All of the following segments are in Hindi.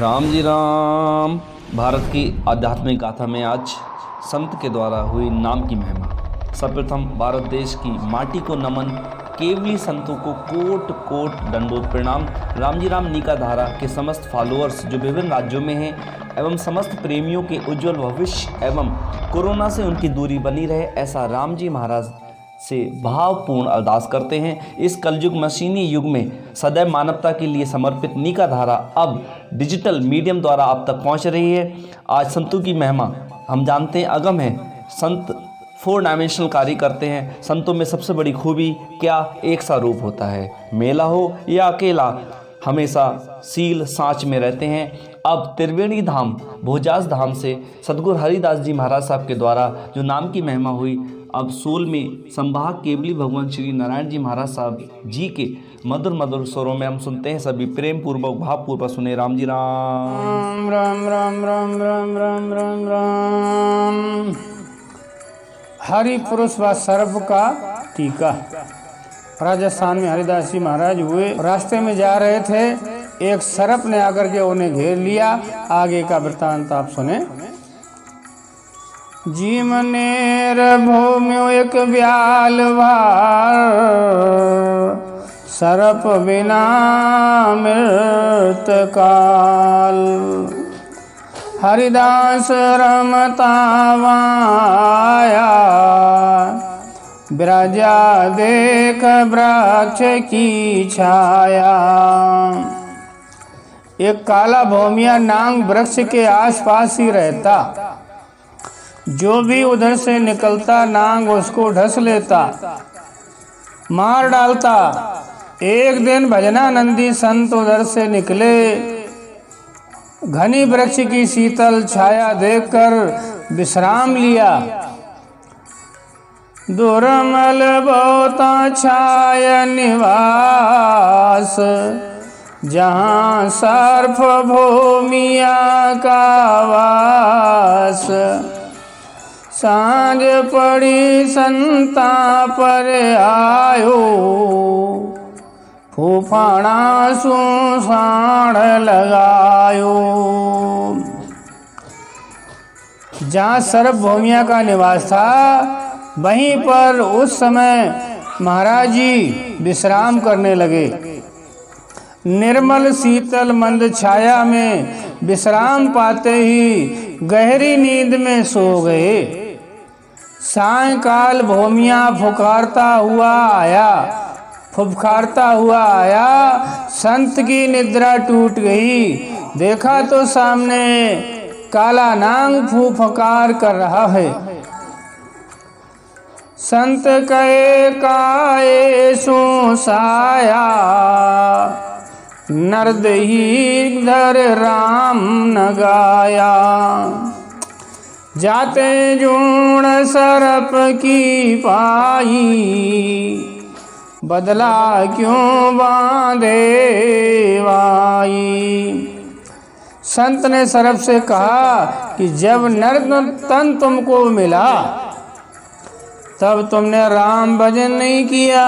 राम जी राम। भारत की आध्यात्मिक गाथा में आज संत के द्वारा हुई नाम की महिमा। सर्वप्रथम भारत देश की माटी को नमन, केवली संतों को कोट कोट दंडोत प्रणाम। राम जी राम नीका धारा के समस्त फॉलोअर्स जो विभिन्न राज्यों में हैं एवं समस्त प्रेमियों के उज्जवल भविष्य एवं कोरोना से उनकी दूरी बनी रहे, ऐसा राम जी महाराज से भावपूर्ण अरदास करते हैं। इस कलयुग मशीनी युग में सदैव मानवता के लिए समर्पित नीका धारा अब डिजिटल मीडियम द्वारा आप तक पहुंच रही है। आज संतों की महिमा हम जानते हैं अगम है। संत 4 डायमेंशनल कार्य करते हैं। संतों में सबसे बड़ी खूबी क्या, एक सा रूप होता है। मेला हो या अकेला हमेशा सील सांच में रहते हैं। अब त्रिवेणी धाम भोजास धाम से सदगुरु हरिदास जी महाराज साहब के द्वारा जो नाम की महिमा हुई, अब सोल में संभाग केवली भगवान श्री नारायण जी महाराज साहब जी के मधुर मधुर स्वरों में हम सुनते हैं। सभी प्रेम पूर्वक भाव पूर्वक सुने। राम जी राम। राम राम राम राम राम राम राम। हरि पुरुष व सर्व का टीका। राजस्थान में हरिदास जी महाराज हुए, रास्ते में जा रहे थे, एक सर्प ने आकर के उन्हें घेर लिया। आगे का वृत्तांत आप सुने। जीमनेर भूम्यो एक ब्याल भार, सर्प बिना मृत काल। हरिदास रमता वाया, विराजा देख वृक्ष की छाया। एक काला भौमिया नांग वृक्ष के आसपास ही रहता। जो भी उधर से निकलता नांग उसको ढस लेता, मार डालता। एक दिन भजनानंदी संत उधर से निकले, घनी वृक्ष की शीतल छाया देखकर विश्राम लिया। दुर्मल बोता छाया निवास, जहाँ सर्प भूमिया का वास। सांझ पड़ी संता पर आयो, फूफाना सुसाण लगायो। जहाँ सर्प भूमिया का निवास था, वहीं पर उस समय महाराज जी विश्राम करने लगे। निर्मल शीतल मंद छाया में विश्राम पाते ही गहरी नींद में सो गए। सायंकाल भूमिया फुफकारता हुआ आया। संत की निद्रा टूट गई। देखा तो सामने काला नांग फुफकार कर रहा है। संत कहे काए सो साया, नरदही धर राम न गाया। जाते जूण सरप की पाई, बदला क्यों बांधे वाई। संत ने सरप से कहा कि जब नर तन तुमको मिला तब तुमने राम भजन नहीं किया,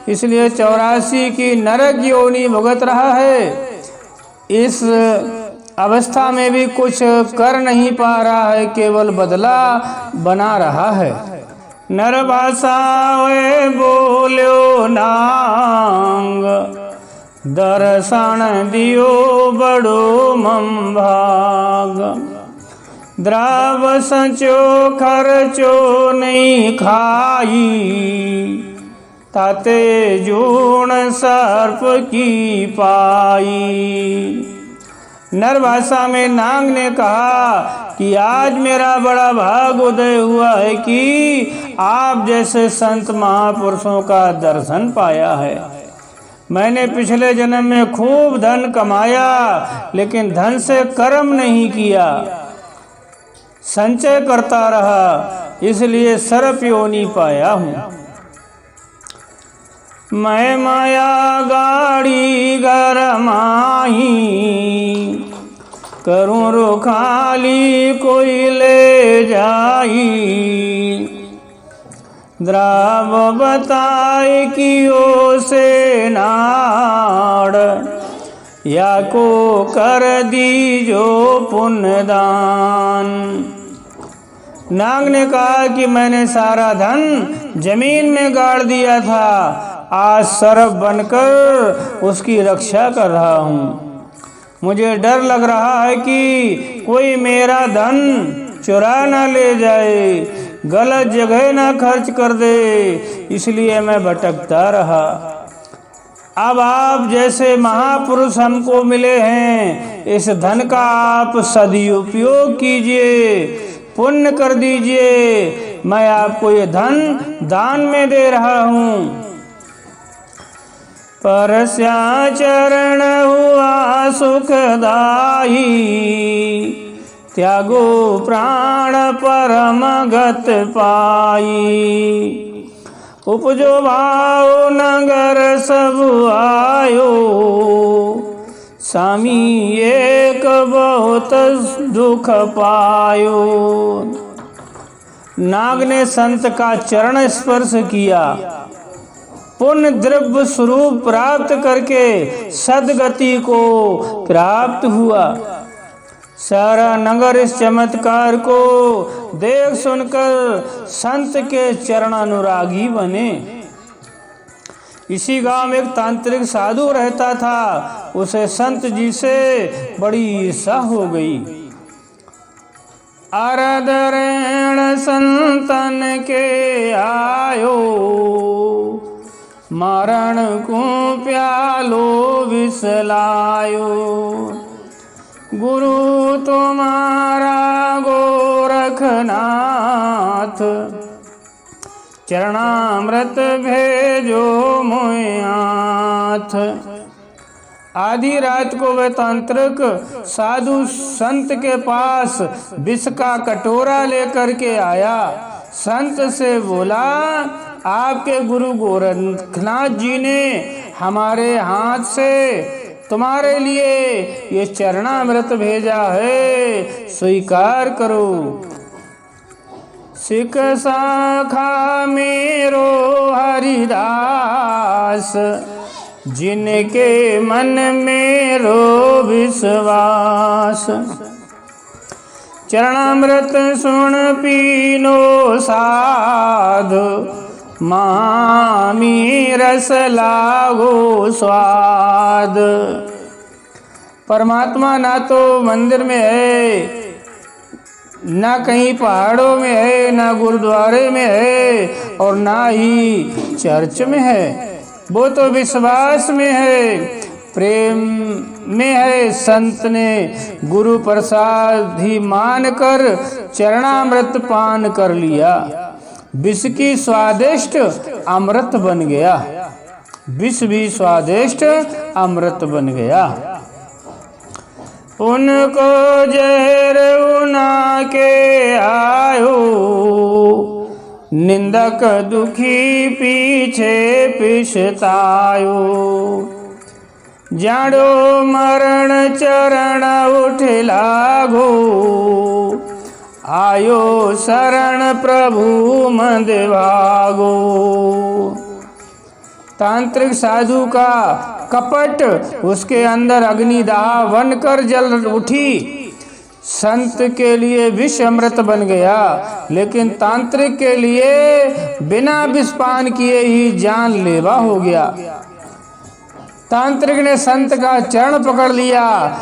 इसलिए 84 की नरक योनि भुगत रहा है। इस अवस्था में भी कुछ कर नहीं पा रहा है, केवल बदला बना रहा है। नर भाषा वे बोल्यो नांग, दर्शन दियो बड़ो मम भाग। द्राव सचो खर्चो नहीं खाई, ताते जूण सर्प की पाई। नर भाषा में नांग ने कहा कि आज मेरा बड़ा भाग उदय हुआ है कि आप जैसे संत महापुरुषों का दर्शन पाया है। मैंने पिछले जन्म में खूब धन कमाया, लेकिन धन से कर्म नहीं किया, संचय करता रहा, इसलिए सर्प योनि पाया हूँ। मैं माया गाड़ी गरमाई, करूँ रुखाली कोई ले जाई। द्राव बताए कि ओ से नाड़, या को कर दीजो पुण्यदान। नाग ने कहा कि मैंने सारा धन जमीन में गाड़ दिया था, आज सर्प बनकर उसकी रक्षा कर रहा हूँ। मुझे डर लग रहा है कि कोई मेरा धन चुरा ना ले जाए, गलत जगह ना खर्च कर दे, इसलिए मैं भटकता रहा। अब आप जैसे महापुरुष हमको मिले हैं, इस धन का आप सदुपयोग कीजिए, पुण्य कर दीजिए। मैं आपको ये धन दान में दे रहा हूँ। परस्या चरण हुआ सुखदाई, त्यागो प्राण परम गत पाई। उपजो भाव नगर सब आयो, स्वामी एक बहुत दुख पायो। नाग ने संत का चरण स्पर्श किया, पुण्य द्रव्य स्वरूप प्राप्त करके सदगति को प्राप्त हुआ। सारा नगर इस चमत्कार को देख सुनकर संत के चरणानुरागी बने। इसी गांव में एक तांत्रिक साधु रहता था, उसे संत जी से बड़ी ईर्ष्या हो गई। आराधरण संतन के आयो, मरण को प्यालो विसलायो। गुरु तुम्हारा गोरखनाथ, चरणामृत भेजो मोयाथ। आधी रात को वह तांत्रिक साधु संत के पास विष का कटोरा लेकर के आया। संत से बोला, आपके गुरु गोरखनाथ जी ने हमारे हाथ से तुम्हारे लिए ये चरणामृत भेजा है, स्वीकार करो। सिख शाखा मेरो हरिदास, जिनके मन में रो विश्वास। चरणामृत सुन पीनो साधु, मामी रस लागो स्वाद। परमात्मा ना तो मंदिर में है, ना कहीं पहाड़ों में है, ना गुरुद्वारे में है, और ना ही चर्च में है। वो तो विश्वास में है, प्रेम में है। संत ने गुरु प्रसाद ही मानकर चरणामृत पान कर लिया। विष की स्वादिष्ट अमृत बन गया, विष भी स्वादिष्ट अमृत बन गया। उनको जहर उना के आयो, निंदक दुखी पीछे पिछतायो। जाड़ो मरण चरण उठ लागो, आयो शरण प्रभु मंद भागो। तांत्रिक साधु का कपट उसके अंदर अग्निदाह बनकर जल उठी। संत के लिए विष अमृत बन गया, लेकिन तांत्रिक के लिए बिना विषपान किए ही जानलेवा हो गया। तांत्रिक ने संत का चरण पकड़ लिया,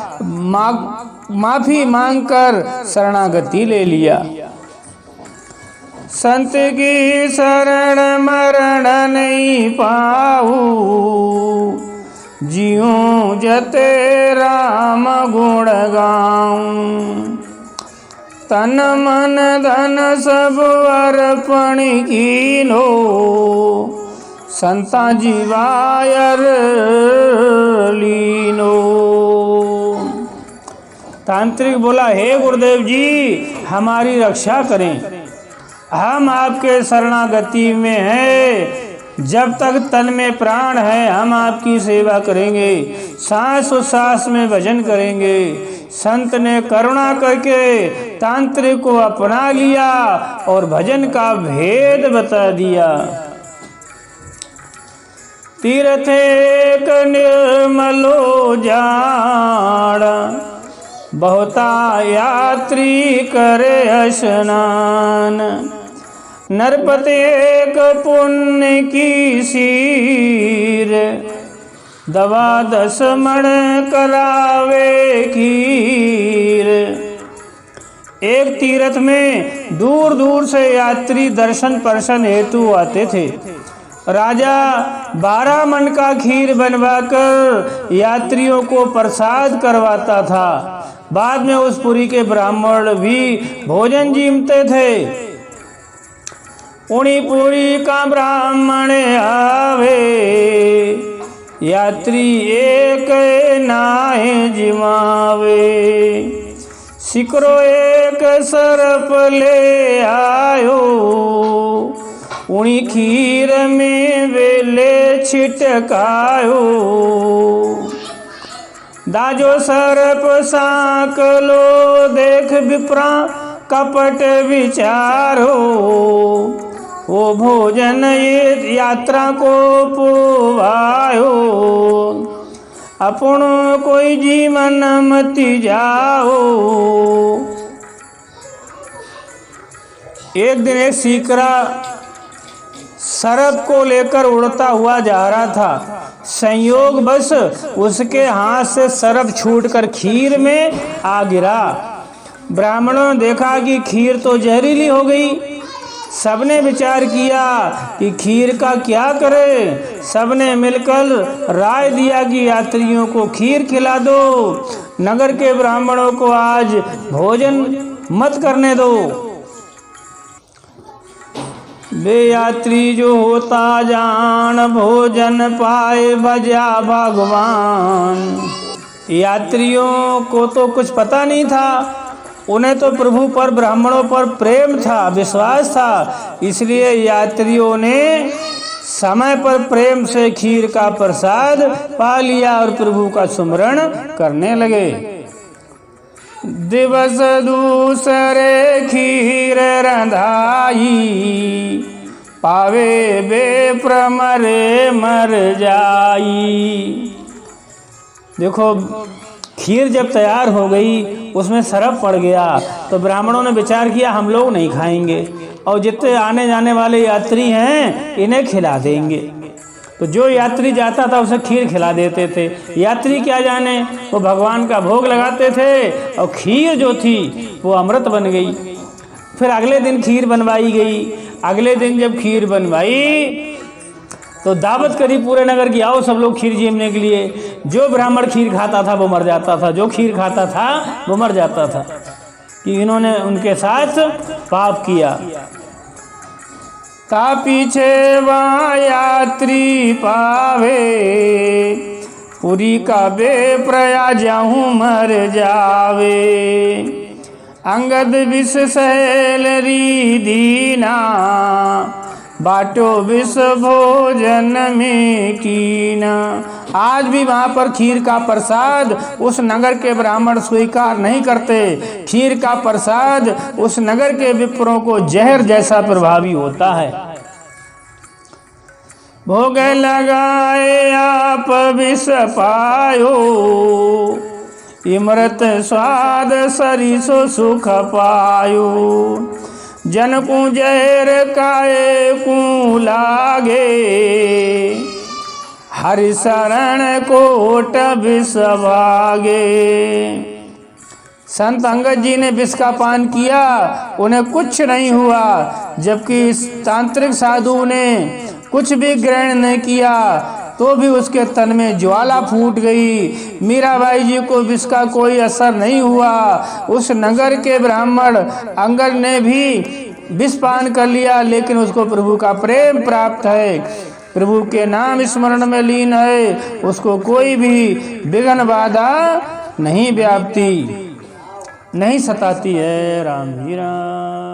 माफी मांगकर शरणागति ले लिया। संत की शरण मरण नहीं पाऊ, जियूं जते राम गुण गाऊं। तन मन धन सब अर्पण कीनो, संता जीवायर लीनो। तांत्रिक बोला, हे गुरुदेव जी, हमारी रक्षा करें, हम आपके शरणागति में हैं। जब तक तन में प्राण है हम आपकी सेवा करेंगे, सांस उच्छ्वास में भजन करेंगे। संत ने करुणा करके तांत्रिक को अपना लिया और भजन का भेद बता दिया। तीर्थ एक निर्मलो जाड़, बहुता यात्री करे स्नान। नरपति एक पुण्य की सीर, दवा 10 मण करावे खीर। एक तीर्थ में दूर दूर से यात्री दर्शन पर्शन हेतु आते थे। राजा 12 मन का खीर बनवाकर यात्रियों को प्रसाद करवाता था। बाद में उस पुरी के ब्राह्मण भी भोजन जीमते थे। उनी पुरी का ब्राह्मण आवे, यात्री एक नाहे जिमावे। सिकरो एक सरप ले आयो, उनी खीर में वेले छिटकायो। दाजो सरप साकलो देख विप्रा कपट विचारो। वो भोजन ये यात्रा को पुवायो, अपन कोई जीवन मति जाओ। एक दिन एक सीकरा सरप को लेकर उड़ता हुआ जा रहा था। संयोग बस उसके हाथ से सरप छूटकर खीर में आ गिरा। ब्राह्मणों ने देखा कि खीर तो जहरीली हो गई। सबने विचार किया कि खीर का क्या करें। सबने मिलकर राय दिया कि यात्रियों को खीर खिला दो, नगर के ब्राह्मणों को आज भोजन मत करने दो। वे यात्री जो होता जान, भोजन पाए भजा भगवान। यात्रियों को तो कुछ पता नहीं था, उन्हें तो प्रभु पर ब्राह्मणों पर प्रेम था, विश्वास था। इसलिए यात्रियों ने समय पर प्रेम से खीर का प्रसाद पा लिया और प्रभु का सुमरण करने लगे। दिवस दूसरे खीर रंधाई, पावे बेप्र मरे मर जाई। देखो, खीर जब तैयार हो गई, उसमें सरफ पड़ गया, तो ब्राह्मणों ने विचार किया हम लोग नहीं खाएंगे और जितने आने जाने वाले यात्री हैं इन्हें खिला देंगे। तो जो यात्री जाता था उसे खीर खिला देते थे। यात्री क्या जाने, वो भगवान का भोग लगाते थे और खीर जो थी वो अमृत बन गई। फिर अगले दिन खीर बनवाई गई। अगले दिन जब खीर बनवाई तो दावत करी पूरे नगर की, आओ सब लोग खीर जीमने के लिए। जो ब्राह्मण खीर खाता था वो मर जाता था, जो खीर खाता था वो मर जाता था, कि इन्होंने उनके साथ पाप किया। ता पीछे वहाँ यात्री पावे, पुरी का बेप्रया जाहूँ मर जावे। अंगद विष सहेल री दीना, बाटो विष भोजन में कीना। आज भी वहाँ पर खीर का प्रसाद उस नगर के ब्राह्मण स्वीकार नहीं करते। खीर का प्रसाद उस नगर के विप्रों को जहर जैसा प्रभावी होता है। भोग लगाए आप विष पायो, इमृत स्वाद सरिसो सुख पायो। जन को जहर काए को लागे, हरि शरण कोट विष भागे। संत अंगद जी ने विष का पान किया, उन्हें कुछ नहीं हुआ, जबकि तांत्रिक साधु ने कुछ भी ग्रहण नहीं किया तो भी उसके तन में ज्वाला फूट गई। मीराबाई जी को विष का कोई असर नहीं हुआ। उस नगर के ब्राह्मण अंगद ने भी विष पान कर लिया, लेकिन उसको प्रभु का प्रेम प्राप्त है, प्रभु के नाम स्मरण में लीन है, उसको कोई भी विघ्न बाधा नहीं व्याप्ति, नहीं सताती है। राम ही राम।